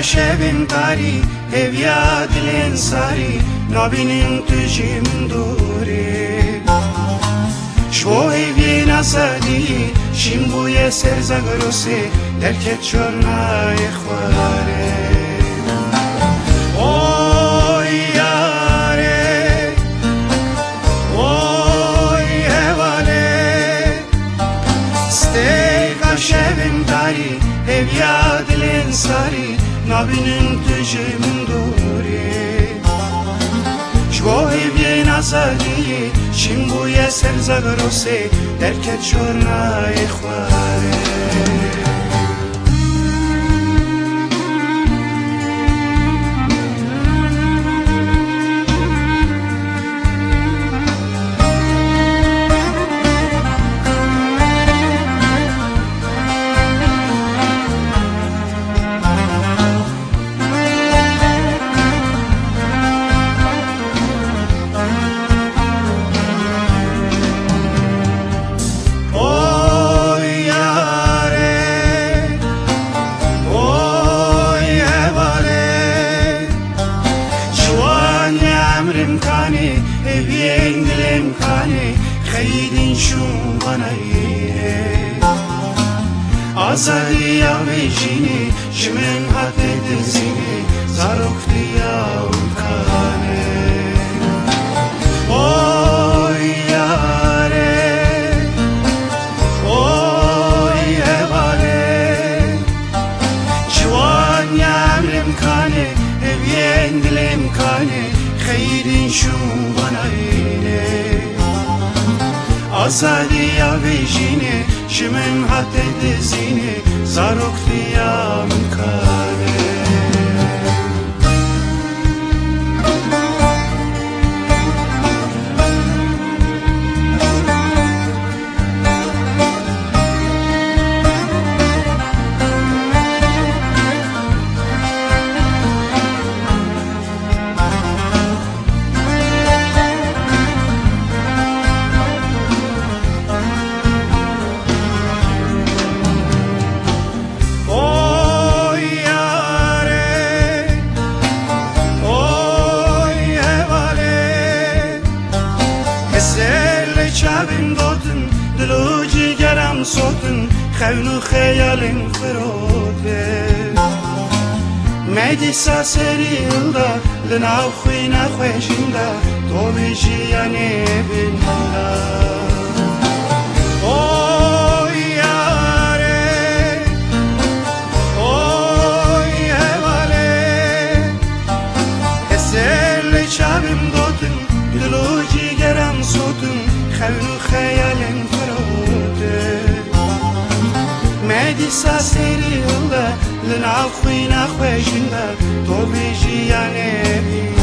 شبن باری هویا دلن ساری نبینیم تجیم دوری شو هوی نسادی شیم بوی سرزگروسی درکت چرنای خواره اوی یاره اوی هواله ستیقا شبن باری هویا دلن ساری نبینیم تجیم دوری شوهی بی نزدی شیم بوی سرزگروسی درکت چرنای خواره هوین دلم کانی خیدین شون بنایی آزادی آویجینی شمن حد دزینی زاروختی آوکانه اوی یاره اوی هواله جوان یامرم کانی هوین دلم کانی خیدین شون آزادی آویجینه شمن حد دزینه زاروختی آمکانه شبن دادن دلو جگرم ساتن خون و خیالم فروده میدی ساسریلده لناو خوی نخوشنده تو بیجیانه بینده اوی یاره اوی هواله اسل شبن دادن دلو جگرم ساتن خون و خیالم فروده میدی ساسریلده لناو خوی نخوشنده تو بیجیانه بینده